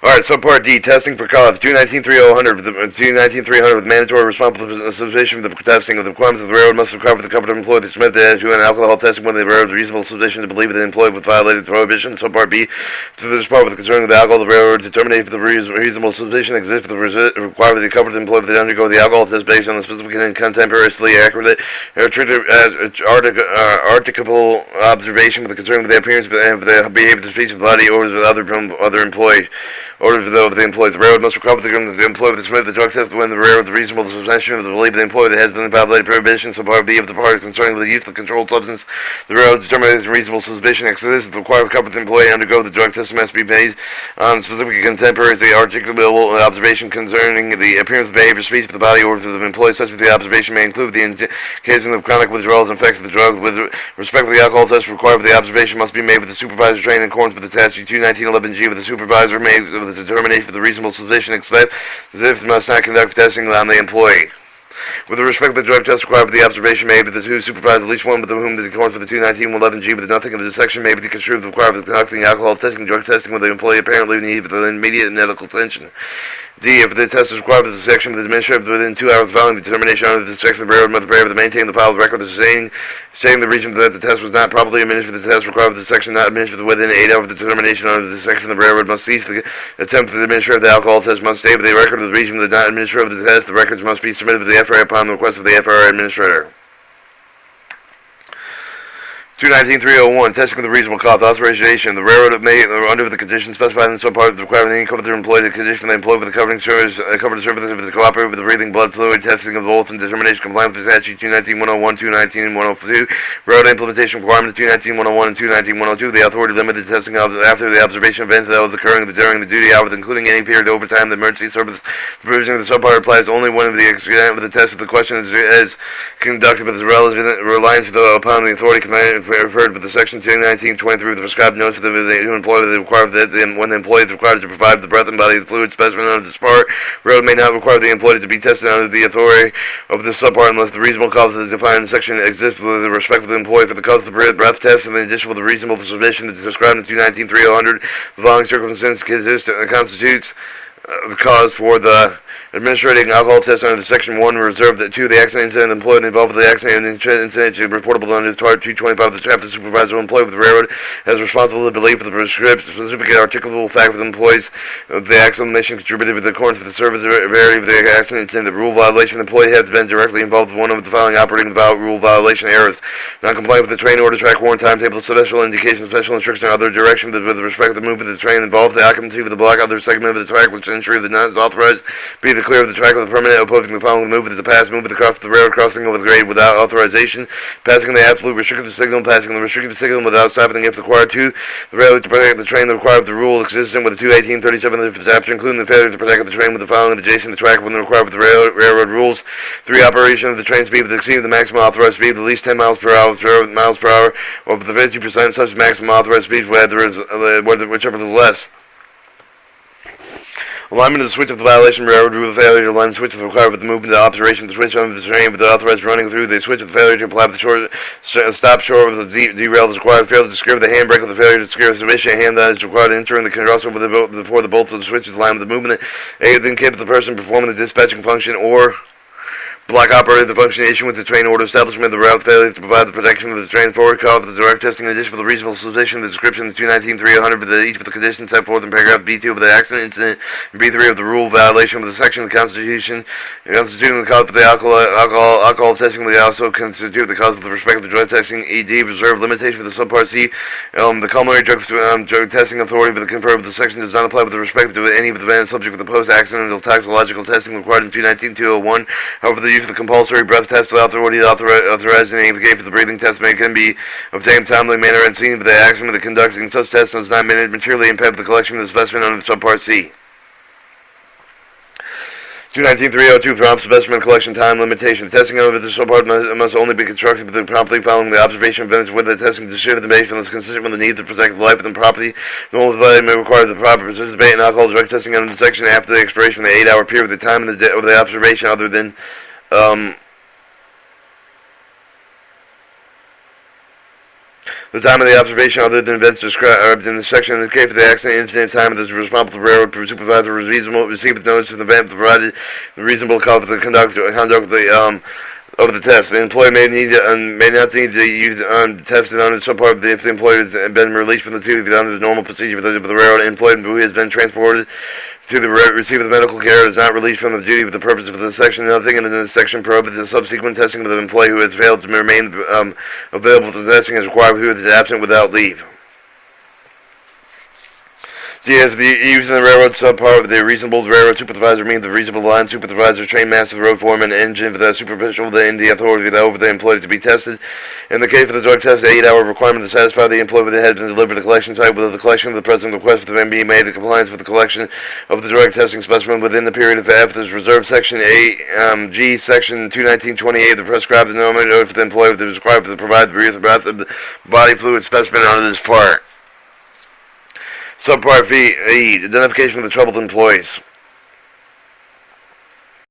Alright, subpart D, testing for cause. 219-300 with mandatory responsible suspicion of the testing of the requirements of the railroad must require the competent employee to submit the issue and alcohol testing when the railroad has reasonable suspicion to believe that the employee would violate the prohibition. Subpart B, to this part with concerning the alcohol, the railroad determinate if the reasonable suspicion exists for the requirement of the competent employee to undergo the alcohol test based on the specific and contemporaneously accurate articulable observation with concerning the appearance of the behavior of the speech of the body or the other employee. Orders of the employee. The railroad must require the employee to submit the drug test when the railroad with reasonable suspicion of the belief of the employee that has been violated prohibition. Subpart B of the part concerning the use of controlled substance. The railroad determines reasonable suspicion exists. The required competent employee to undergo the drug test must be based on specific contemporaneously articulable observation concerning the appearance, behavior, speech of the body or of the employee, such that the observation may include the indication of chronic withdrawals and effects of the drug. With respect to the alcohol test required for the observation must be made with the supervisor trained in accordance with the statute 21911G with the supervisor made with the determination for the reasonable suspicion expect as if must not conduct testing on the employee. With respect to the drug test required for the observation made with the two supervisors, at least one with whom the accordance for the 21911G with nothing of the section may be construed required for conducting alcohol testing, drug testing with the employee apparently needs with immediate medical attention. D. If the test is required for the section of the administrative within 2 hours following the determination under the section of the railroad must be able to maintain the file of record of stating the reason that the test was not properly administered. The test required for the section not administered within 8 hours of the determination under the section of the railroad must cease the attempt for the administrator of the alcohol test must state with the record of the reason that not administered of the test. The records must be submitted to the FRA upon the request of the FRA administrator. 219-301, testing with a reasonable cause, authorization. The railroad may, under the conditions specified in the subpart of the requirement, any competent employee, the condition they employ with the covering service, covered services of the cooperative with the breathing blood fluid, testing of the oath and determination compliant with the statute 219-101, 219-102, railroad implementation requirement 219-101 and 219-102, the authority limited testing after the observation event that was occurring during the duty hours, including any period of overtime. The emergency service provision of the subpart applies only when the extent of the test of the question is conducted with relevant reliance upon the authority referred with the section 219-23 with the prescribed notice for the employee that required that when the employee is required to provide the breath and body fluid specimen under the subpart, railroad may not require the employee to be tested under the authority of the subpart unless the reasonable cause that is defined in the section exists with the respect of the employee for the cause of the breath test, and in addition with the reasonable suspicion that is described in 219-300, the following circumstances constitutes the cause for the administrating alcohol test under Section 1 reserved that 2. The accident incident employed involved with the accident incident reportable under Part 225 of the chapter supervisor employed with the railroad has responsibility to believe for the specific and articulable fact of the employees of the accident mission contributed with the accordance with the service severity of the accident incident. The rule violation the employee has been directly involved with one of the following operating rule violation errors: non-compliant with the train order, track, warrant, timetable, special indication, special instruction, or other direction with respect to the movement of the train involved the occupancy of the block, other segment of the track which entry of the not is authorized, be the clear of the track with the permanent opposing the following movement is a pass movement across the railroad crossing over the grade without authorization, passing the absolute restrictive signal, passing the restrictive signal without stopping if required. 2. The railroad to protect the train, the required the rule consistent with the 218-37 of the chapter, including the failure to protect the train with the following adjacent to the track when the required with the railroad rules. 3. Operation of the train speed with exceeding the maximum authorized speed of at least 10 miles per hour, or for the 50% such maximum authorized speed whichever is less. Alignment of the switch of the violation railroad rule, the failure to align the switch of the required with the movement of the operation of the switch under the train with the authorized running through the switch of the failure to apply the stop shore of the derail is required, failure to secure the handbrake with the failure to secure the submission hand that is required, entering the crossover before the bolt of the switch is aligned with the movement, then keep the person performing the dispatching function or block operator the functionation with the train order establishment, the route failure to provide the protection of the train forward call for the direct testing in addition for the reasonable suspicion, the description of the 219-300 with each of the conditions set forth in paragraph B2 of the accident incident, and B3 of the rule violation of the section of the Constitution, constituting the cause for the alcohol testing, they also constitute the cause with respect to the drug testing. ED reserve limitation for the subpart C. The culinary drug testing authority for the conferred with the section does not apply with respect to any of the events subject with the post-accidental toxicological testing required in 219-201. However, the use of the compulsory breath test without authority authorized in any case for the breathing test can be obtained in a timely manner and seen, but the action of the conducting such tests does not materially impact the collection of the specimen under the subpart C. 219-302 prompt specimen collection time limitation. Testing under the subpart must only be constructed promptly following the observation of events with the testing decision the base is consistent with the need to protect the life and property. The only value may require the proper participate in alcohol drug testing under the section after the expiration of the 8-hour period of the time of the observation other than The time of the observation, other than events described in the section indicated for the accident incident time that is responsible for the railroad supervisor was reasonable, received notice of the event, provided the reasonable call for the conduct of the test. The employee may not need to use tested under some part of the if the employee has been released from the duty under the normal procedure for the railroad employee who has been transported to the receive of the medical care is not released from the duty for the purpose of the section. Nothing in the section prohibits the subsequent testing of the employee who has failed to remain available for testing is required who is absent without leave. Yes, the using the railroad subpart of the reasonable railroad supervisor means the reasonable line supervisor, train master, the road foreman, engine for the superficial, the authority over the employee to be tested. In the case of the drug test, the 8-hour requirement to satisfy the employee with the head and deliver the collection site whether the collection of the present request for the be made in compliance with the collection of the drug testing specimen within the period of after is reserved section 8 G section 219.28 the prescribed and nominated for the employee that is required to provide the breath of the body fluid specimen under this part. Subpart V, identification of the troubled employees.